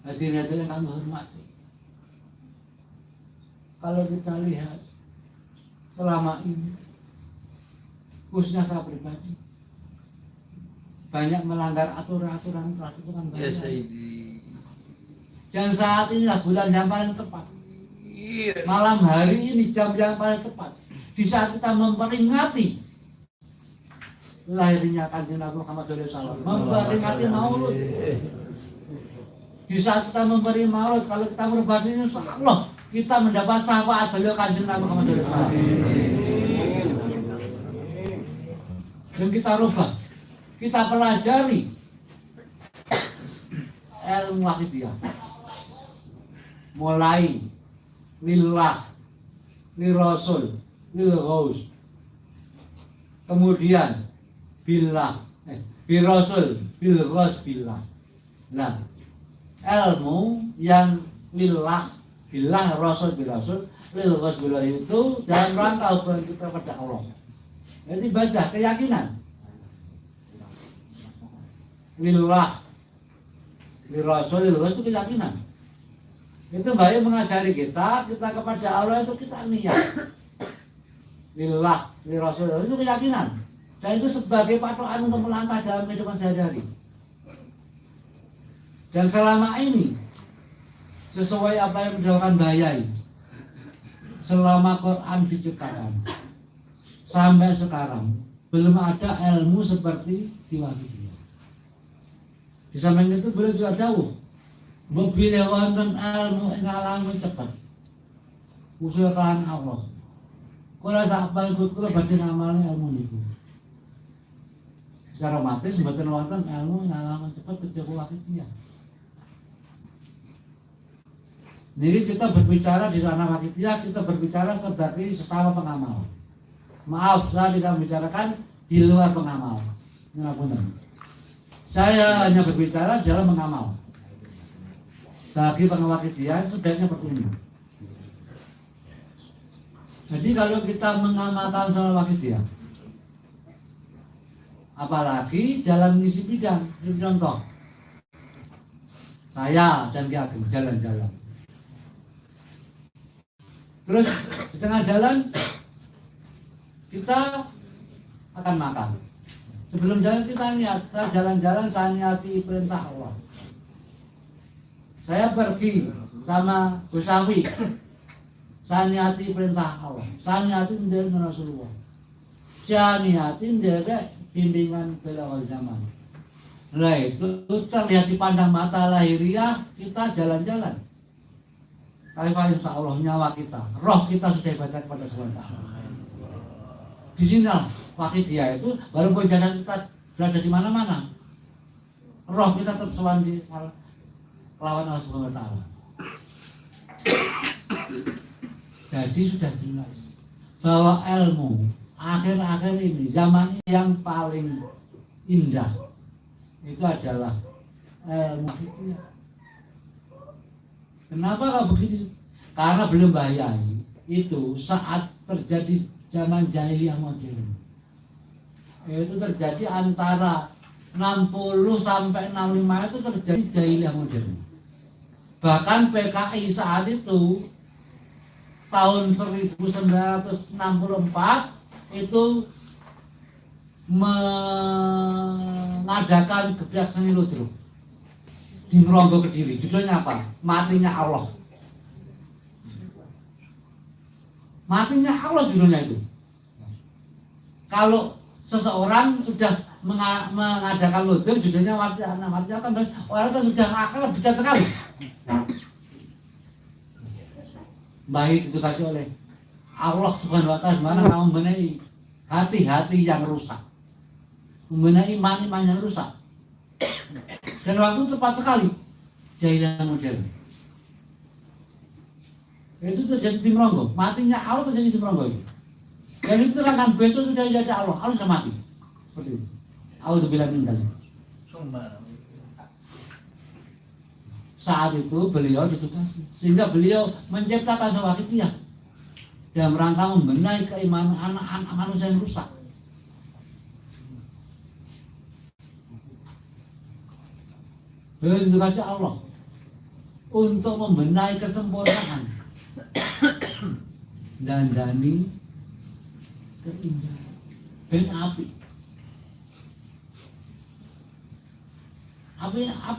hadirin yang kami hormati, kalau kita lihat selama ini, khususnya saya pribadi, banyak melanggar aturan-aturan telah ditentukan bayai. Dan saat inilah bulan yang paling tepat. Malam hari ini jam yang paling tepat. Di saat kita memperingati lahirnya Kanjeng Nabi Muhammad SAW, memperingati Maulud. Di saat kita memberi Maulud, kalau kita berbuat ini, insya Allah kita mendapat syafaat beliau Kanjeng Nabi Muhammad SAW. Dan kita rubah, kita pelajari ilmu akidiyah, mulai lillah, lirasul, lilghaus, kemudian billah, birasul, bilghas, billah. Nah, ilmu yang lillah, billah, rasul, birasul, lilghas, billah itu dalam rangka hubungan kita kepada Allah. Jadi ibadah, keyakinan. Lillah, lirasul, lilghas itu keyakinan. Itu Mbak mengajari kita kepada Allah itu kita niat. Lillah, lirasul itu keyakinan. Dan itu sebagai patokan untuk melangkah dalam kehidupan sehari-hari. Dan selama ini sesuai apa yang dilakukan Bayai, selama Quran diciptakan sampai sekarang belum ada ilmu seperti Diwakidiyah. Di samping itu beliau juga jauh mobil wonten ilmu ngalang cepat usul kan Allah. Kula sak ikut kula badhe ngamalne ilmu niku. Secara otomatis mboten wonten ilmu ngalang cepat kejaba Wakidiyah. Jadi kita berbicara di ranah Wakidiyah, kita berbicara sebagai sesama pengamal. Maaf, saya tidak membicarakan di luar pengamal. Ngapunten. Saya hanya berbicara dalam mengamal. Bagi Wakidiyah sebaiknya seperti ini. Jadi kalau kita mengamalkan soal Wakidiyah, apalagi dalam misi bidang, ini contoh. Saya dan Ki Ageng jalan-jalan. Terus di tengah jalan kita akan makan. Sebelum jalan kita niat, saya jalan-jalan saya niati perintah Allah. Saya pergi sama Gusawi, saya niati perintah Allah. Saya niati dari Rasulullah. Saya niati dari bimbingan beliau zaman. Nah itu terlihat di pandang mata lahiriah kita jalan-jalan. Tapi insya Allah nyawa kita, roh kita sudah ibadah kepada SWT. Di sini Wakidiyah itu walaupun jasad kita berada di mana-mana, roh kita tetap sowan di lawan Allah SWT. Jadi sudah jelas bahwa ilmu akhir-akhir ini zaman yang paling indah itu adalah ilmu Wakidiyah. Kenapa kalau begini? Karena belum Bayai itu saat terjadi zaman jahiliyah modern. Itu terjadi antara 60 sampai 65 itu terjadi jahiliyah modern. Bahkan PKI saat itu tahun 1964 itu mengadakan gebrakan seni ludruk di Ngronggo Kediri. Judulnya apa? Matinya Allah. Matinya Allah judulnya itu. Kalau seseorang sudah mengadakan ludruk judulnya matinya kan orang itu sudah akal bijak sekali. Baik dikasih oleh Allah Subhanahu wa taala mana kamu membenahi hati-hati yang rusak. Membenahi iman yang rusak. Dan waktu tepat sekali jahiliyah modern. Itu terjadi di Ngronggo. Matinya Allah terjadi di Ngronggo itu. Dan itu terangkan besok sudah tidak ada Allah. Allah sudah mati. Seperti itu. Auzubillahi min dzalik. Saat itu beliau ditugasi sehingga beliau menciptakan Wakidiyah dalam rangka membenahi keimanan anak-anak manusia yang rusak. Beliau dikasih Allah. untuk membenahi kesempurnaan dan dani keindahan ben api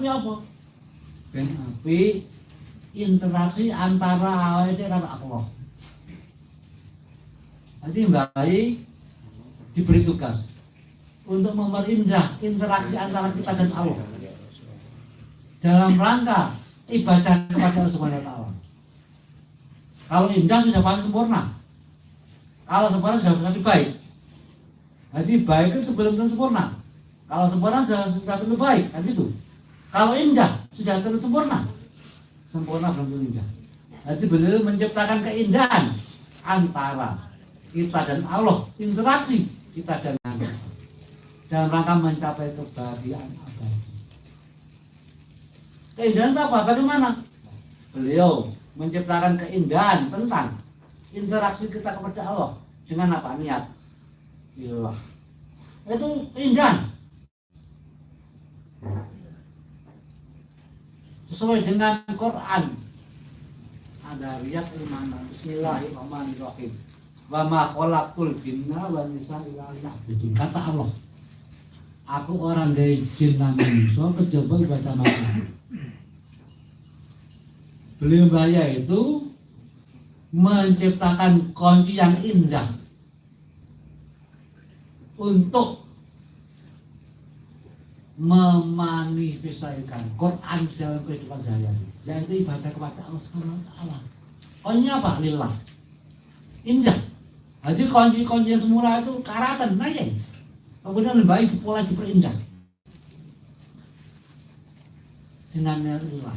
apa ben api interaksi antara awake dhewe karo Allah. Jadi baik diberi tugas untuk memperindah interaksi antara kita dan Allah dalam rangka ibadah kepada Allah Subhanahu wa taala. Kalau indah sudah pasti sempurna. Kalau sempurna sudah berarti baik. Jadi baik itu belum tentu sempurna. Kalau sempurna sudah tentu baik, kan itu. Kalau indah sudah tentu sempurna. Sempurna belum tentu indah. Jadi beliau menciptakan keindahan antara kita dan Allah, interaksi kita dan Allah dalam rangka mencapai kebahagiaan abadi. Keindahan itu apa? Bagaimana? Beliau menciptakan keindahan tentang interaksi kita kepada Allah dengan apa? Niat lillah. Itu keindahan sesuai dengan Quran. Ada riyak ilmana bismillahirrahmanirrahim wa ma khalaqtul jinna wal insa illa liya'budun. Kata Allah, aku orang dari jin dan manusia kejaba ibadah manusia. Beliau bahaya itu menciptakan kunci yang indah untuk memanifestasikan Quran dalam kehidupan sehari-hari, yaitu ibadah kepada Allah Subhanahu wa taala. Kuncinya apa? Lillah. Indah. Jadi kunci-kunci yang semula itu karatan naik. Kemudian lebih baik pola diperindah dengan lillah.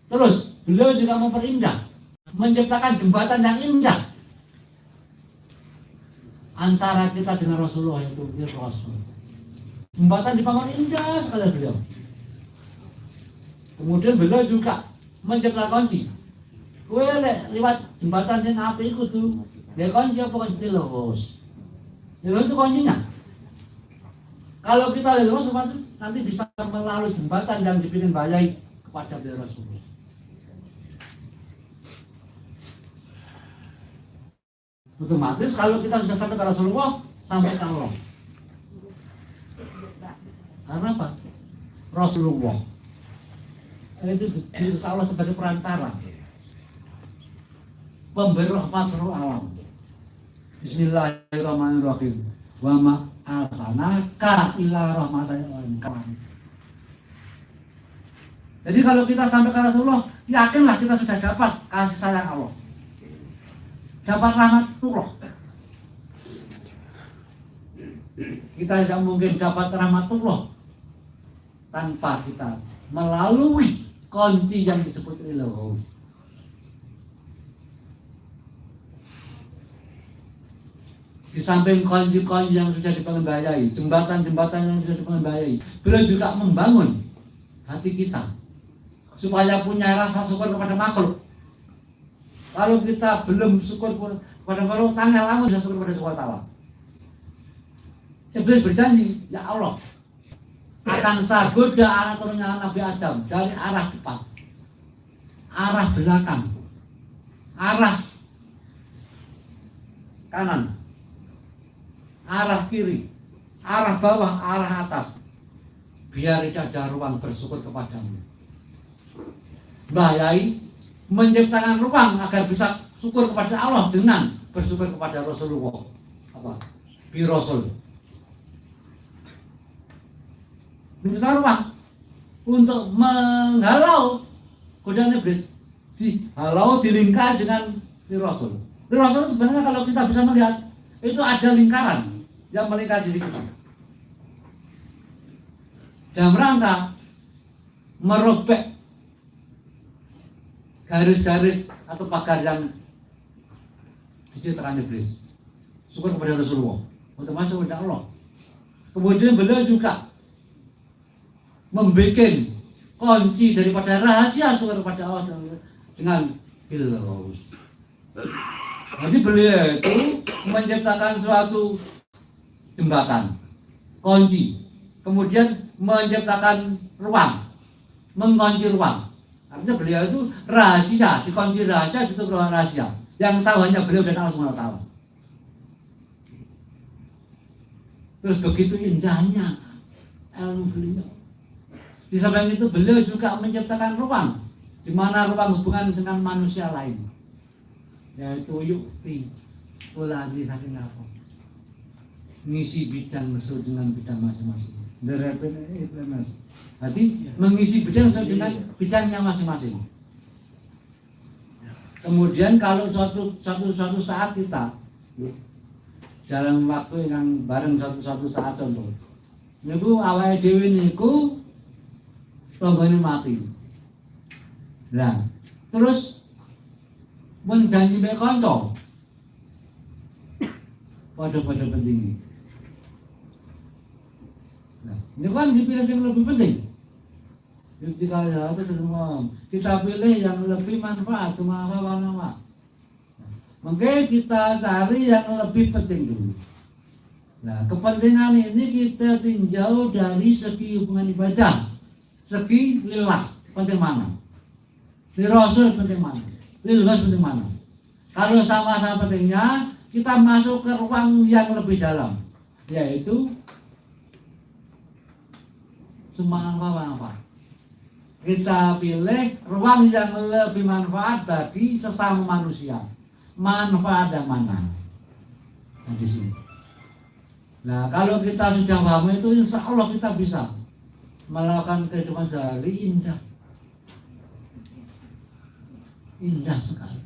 Terus beliau juga memperindah, menciptakan jembatan yang indah antara kita dengan Rasulullah, itu Rasul. Jembatan dibangun indah sekali beliau. Kemudian beliau juga menciptakan kunci. Kowe lewat jembatan yang api itu tuh, dia kunci apa kunci lurus. Lurus itu kuncinya. Kalau kita lurus nanti bisa melalui jembatan yang dibikin bayai kepada beliau Rasulullah. Otomatis kalau kita sudah sampai ke Rasulullah, sampai ke Allah. Karena apa? Rasulullah itu diutus Allah sebagai perantara, pemberi rahmat seluruh alam. Bismillahirrahmanirrahim. Wa ma arsalnaka illa rahmatan lil alamin. Jadi kalau kita sampai ke Rasulullah, yakinlah kita sudah dapat kasih sayang Allah, dapat rahmatullah. Kita tidak mungkin dapat rahmatullah tanpa kita melalui kunci yang disebut ilmu. Di samping kunci-kunci yang sudah dipengendaliai, jembatan-jembatan yang sudah dipengendaliai, beliau juga membangun hati kita supaya punya rasa syukur kepada makhluk. Kalau kita belum syukur kepada makhluk, tanggal lama bisa syukur kepada Allah. Iblis berjanji, ya Allah, akan saya goda anak turunnya Nabi Adam dari arah depan, arah belakang, arah kanan, arah kiri, arah bawah, arah atas, biar tidak ada ruang bersyukur kepadamu. Mbah Yai menciptakan ruang agar bisa syukur kepada Allah dengan bersyukur kepada Rasulullah, bi Rasul. Menciptakan ruang untuk menghalau godaan iblis, dihalau, dilingkar dengan Rasul. Rasul sebenarnya kalau kita bisa melihat itu ada lingkaran yang melingkar diri kita dalam rangka merobek garis-garis atau pagar yang diciptakan iblis. Syukur kepada Rasulullah, otomatis kepada Allah. Kemudian beliau juga membuat kunci daripada rahasia syukur kepada Allah dengan ilmu. Jadi beliau itu menciptakan suatu jembatan, kunci, kemudian menciptakan ruang, mengunci ruang, Artinya beliau itu rahasia, dikunci rahasia, itu rahasia. Yang tahu hanya beliau dan Allah SWT. Terus begitu indahnya ilmu beliau. Di samping itu beliau juga menciptakan ruang, di mana ruang hubungan dengan manusia lain, yaitu yukti uladi saking apa, ngisi bidang sesuai dengan bidang masing-masing. Jadi mengisi bidang sesuai dengan bidangnya masing-masing. Kemudian kalau suatu saat kita dalam waktu yang bareng suatu saat contoh, niku awake dhewe niku tanggane mati. Lah, terus menjanji mek kanca. Pada penting. Nah, ini kan dipilih yang lebih penting. Jika ada semua, kita pilih yang lebih manfaat, cuma apa. Mungkin kita cari yang lebih penting dulu. Nah, kepentingan ini kita tinjau dari segi hubungan ibadah, segi lillah penting mana, li Rasul penting mana, lillah penting mana. Kalau sama-sama pentingnya, kita masuk ke ruang yang lebih dalam, yaitu semua apa. Kita pilih ruang yang lebih manfaat bagi sesama manusia. Manfaat yang mana? Nah, di sini. Nah, kalau kita sudah paham itu, insya Allah kita bisa melakukan kehidupan sehari indah sekali.